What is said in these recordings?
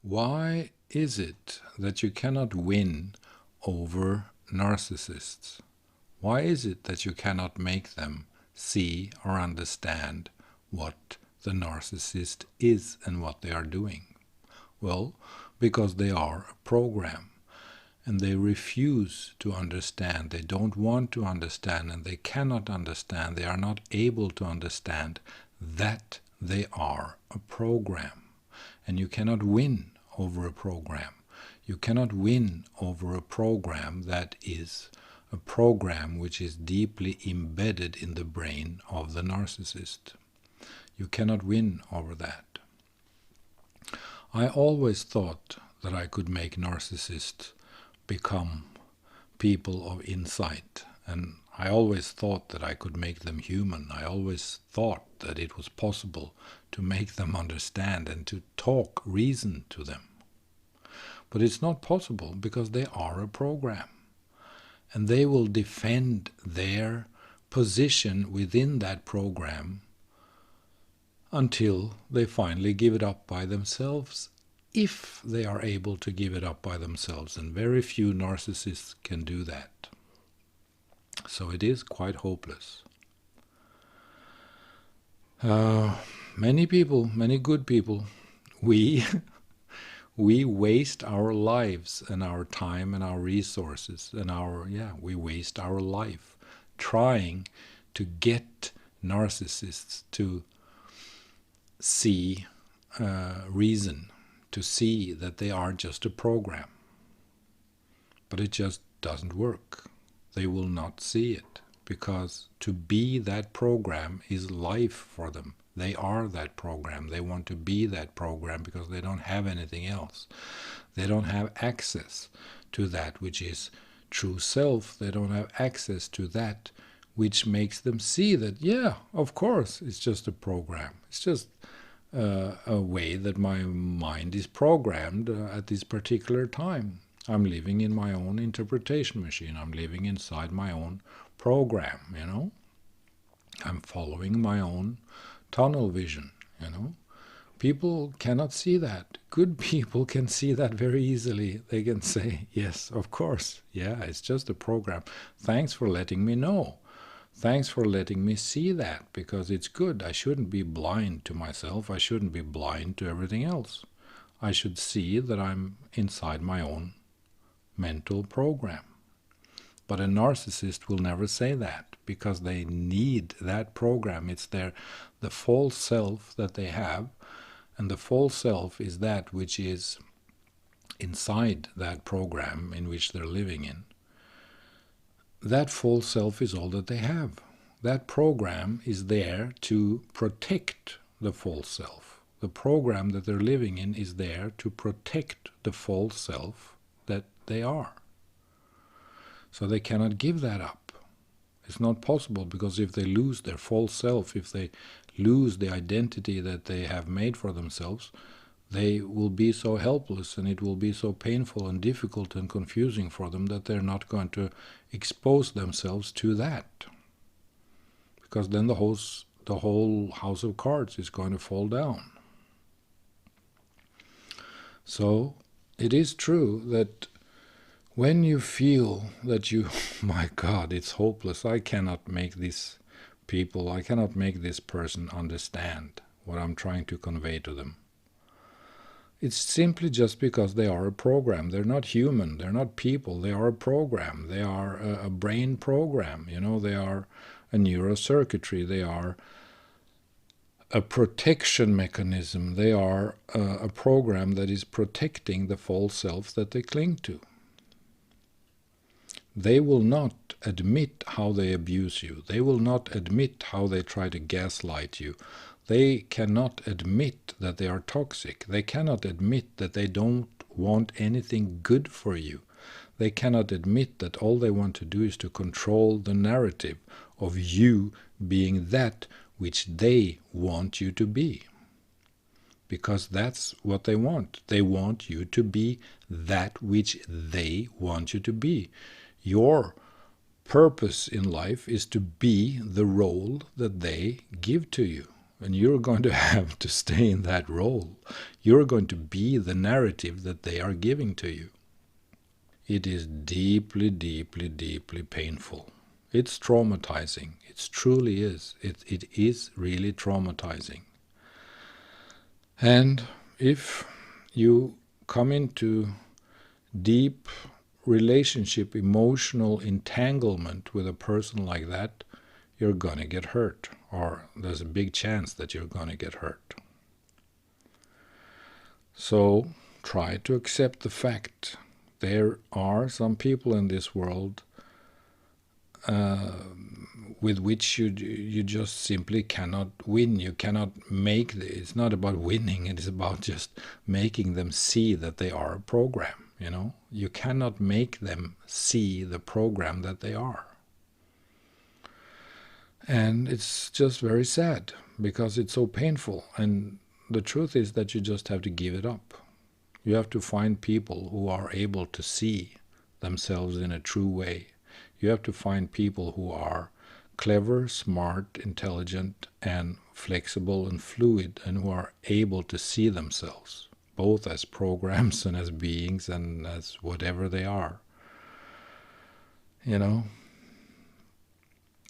Why is it that you cannot win over narcissists? Why is it that you cannot make them see or understand what the narcissist is and what they are doing? Well, because they are a program and they refuse to understand. They don't want to understand and they cannot understand. They are not able to understand that they are a program. And you cannot win over a program. You cannot win over a program that is a program which is deeply embedded in the brain of the narcissist. You cannot win over that. I always thought that I could make narcissists become people of insight, and I always thought that I could make them human. I always thought that it was possible to make them understand and to talk reason to them. But it's not possible because they are a program, and they will defend their position within that program until they finally give it up by themselves, if they are able to give it up by themselves, and very few narcissists can do that. So it is quite hopeless. Many people, many good people, we waste our lives and our time and our resources and we waste our life trying to get narcissists to see reason, to see that they are just a program. But it just doesn't work. They will not see it, because to be that program is life for them. They are that program. They want to be that program because they don't have anything else. They don't have access to that which is true self. They don't have access to that which makes them see that, yeah, of course, it's just a program. It's just a way that my mind is programmed at this particular time. I'm living in my own interpretation machine. I'm living inside my own program, you know. I'm following my own tunnel vision, you know. People cannot see that. Good people can see that very easily. They can say, yes, of course, yeah, it's just a program. Thanks for letting me know. Thanks for letting me see that, because it's good. I shouldn't be blind to myself. I shouldn't be blind to everything else. I should see that I'm inside my own mental program. But a narcissist will never say that, because they need that program. It's the false self that they have, and the false self is that which is inside that program in which they're living in. That false self is all that they have. That program is there to protect the false self. The program that they're living in is there to protect the false self that they are. So they cannot give that up. It's not possible, because if they lose their false self, if they lose the identity that they have made for themselves, they will be so helpless, and it will be so painful and difficult and confusing for them that they're not going to expose themselves to that. Because then the whole house of cards is going to fall down. So it is true that when you feel that my God, it's hopeless, I cannot make this person understand what I'm trying to convey to them. It's simply just because they are a program. They're not human. They're not people. They are a program. They are a brain program. You know, they are a neurocircuitry. They are a protection mechanism. They are a program that is protecting the false self that they cling to. They will not admit how they abuse you. They will not admit how they try to gaslight you. They cannot admit that they are toxic. They cannot admit that they don't want anything good for you. They cannot admit that all they want to do is to control the narrative of you being that which they want you to be. Because that's what they want. They want you to be that which they want you to be. Your purpose in life is to be the role that they give to you. and you're going to have to stay in that role. You're going to be the narrative that they are giving to you. It is deeply, deeply, deeply painful. It's traumatizing. It truly is. It is really traumatizing. And if you come into deep relationship, emotional entanglement with a person like that, you're going to get hurt, or there's a big chance that you're going to get hurt. So try to accept the fact there are some people in this world with which you just simply cannot win. You cannot make it's not about winning, it is about just making them see that they are a program. You cannot make them see the program that they are. And it's just very sad, because it's so painful. And the truth is that you just have to give it up. You have to find people who are able to see themselves in a true way. You have to find people who are clever, smart, intelligent, and flexible and fluid, and who are able to see themselves, both as programs and as beings and as whatever they are.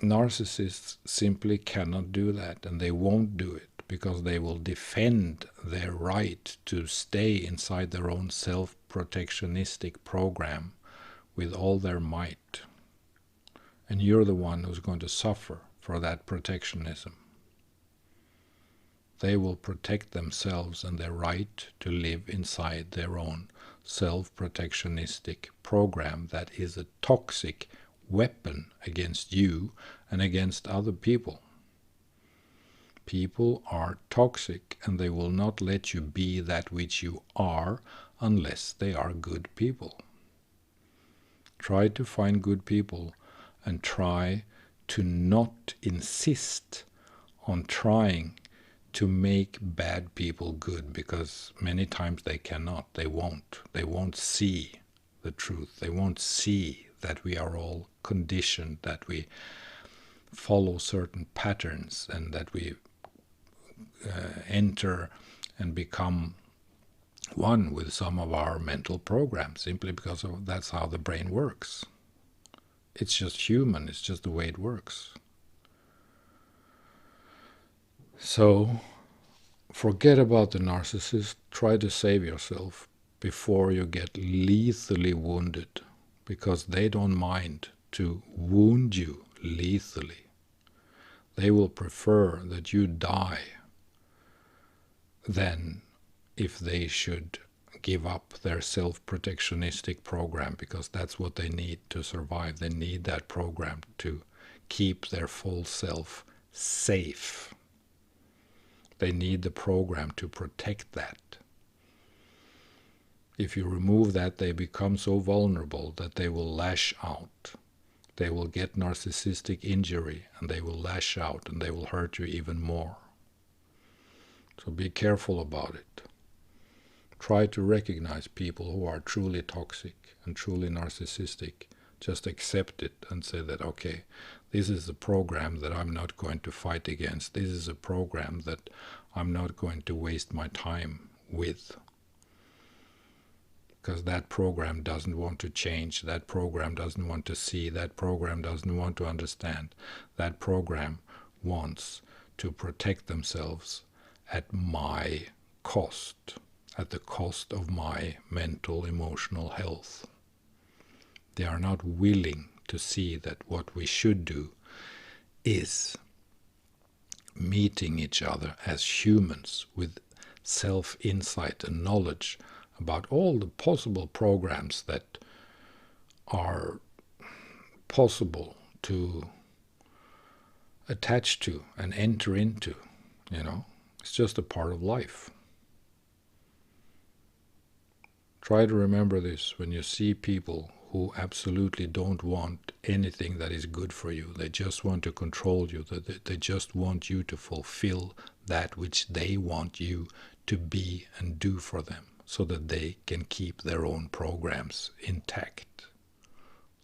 Narcissists simply cannot do that, and they won't do it, because they will defend their right to stay inside their own self-protectionistic program with all their might. And you're the one who's going to suffer for that protectionism. They will protect themselves and their right to live inside their own self-protectionistic program that is a toxic weapon against you and against other people. People are toxic, and they will not let you be that which you are unless they are good people. Try to find good people, and try to not insist on trying to make bad people good, because many times they cannot. They won't see the truth. They won't see that we are all conditioned, that we follow certain patterns, and that we enter and become one with some of our mental programs, simply because that's how the brain works. It's just human. It's just the way it works. So forget about the narcissist. Try to save yourself before you get lethally wounded, because they don't mind to wound you lethally. They will prefer that you die than if they should give up their self-protectionistic program, because that's what they need to survive. They need that program to keep their full self safe. They need the program to protect that. If you remove that, they become so vulnerable that they will lash out. They will get narcissistic injury, and they will lash out, and they will hurt you even more. So be careful about it. Try to recognize people who are truly toxic and truly narcissistic. Just accept it and say that, okay, this is a program that I'm not going to fight against. This is a program that I'm not going to waste my time with. Because that program doesn't want to change. That program doesn't want to see. That program doesn't want to understand. That program wants to protect themselves at my cost, at the cost of my mental, emotional health. They are not willing to see that what we should do is meeting each other as humans with self-insight and knowledge about all the possible programs that are possible to attach to and enter into. It's just a part of life. Try to remember this when you see people who absolutely don't want anything that is good for you. They just want to control you. They just want you to fulfill that which they want you to be and do for them, so that they can keep their own programs intact.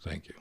Thank you.